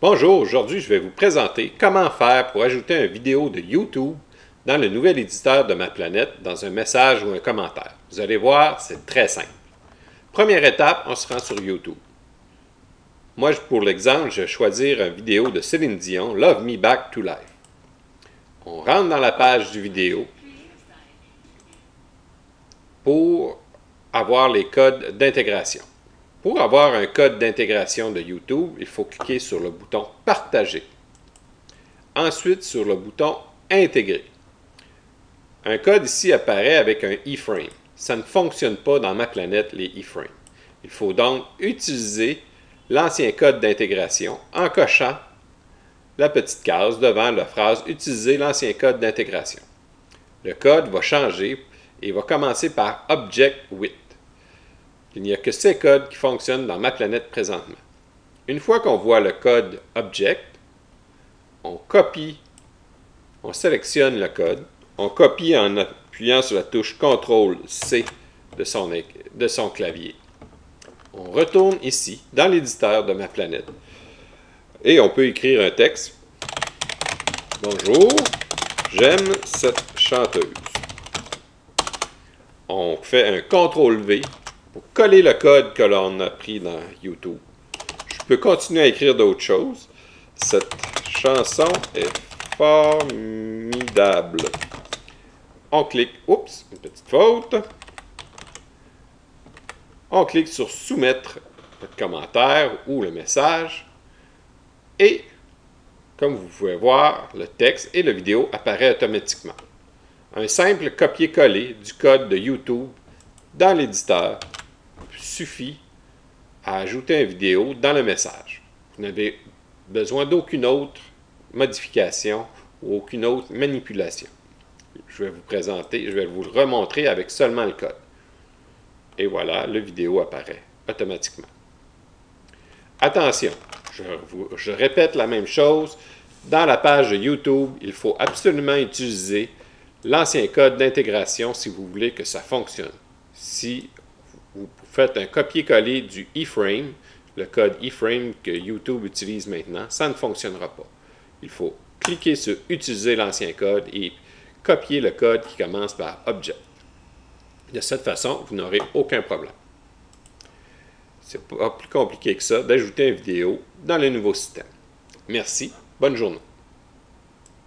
Bonjour, aujourd'hui je vais vous présenter comment faire pour ajouter une vidéo de YouTube dans le nouvel éditeur de Ma Planète dans un message ou un commentaire. Vous allez voir, c'est très simple. Première étape, on se rend sur YouTube. Moi, pour l'exemple, je vais choisir une vidéo de Céline Dion, Love Me Back to Life. On rentre dans la page du vidéo pour avoir les codes d'intégration. Pour avoir un code d'intégration de YouTube, il faut cliquer sur le bouton « Partager ». Ensuite, sur le bouton « Intégrer ». Un code ici apparaît avec un iframe. Ça ne fonctionne pas dans Ma Planète, les iframes. Il faut donc utiliser l'ancien code d'intégration en cochant la petite case devant la phrase « Utiliser l'ancien code d'intégration ». Le code va changer et va commencer par « Object with ». Il n'y a que ces codes qui fonctionnent dans Ma Planète présentement. Une fois qu'on voit le code Object, on copie, on sélectionne le code, on copie en appuyant sur la touche CTRL-C de son clavier. On retourne ici, dans l'éditeur de Ma Planète, et on peut écrire un texte. Bonjour, j'aime cette chanteuse. On fait un CTRL-V pour coller le code que l'on a pris dans YouTube. Je peux continuer à écrire d'autres choses. Cette chanson est formidable. On clique, oups, une petite faute. On clique sur soumettre le commentaire ou le message. Et, comme vous pouvez voir, le texte et la vidéo apparaissent automatiquement. Un simple copier-coller du code de YouTube dans l'éditeur suffit à ajouter une vidéo dans le message. Vous n'avez besoin d'aucune autre modification ou aucune autre manipulation. Je vais vous le remontrer avec seulement le code. Et voilà, la vidéo apparaît automatiquement. Attention, je répète la même chose. Dans la page de YouTube, il faut absolument utiliser l'ancien code d'intégration si vous voulez que ça fonctionne. Si vous faites un copier-coller du iframe, le code iframe que YouTube utilise maintenant, ça ne fonctionnera pas. Il faut cliquer sur « Utiliser l'ancien code » et copier le code qui commence par « Object ». De cette façon, vous n'aurez aucun problème. C'est pas plus compliqué que ça d'ajouter une vidéo dans le nouveau système. Merci, bonne journée.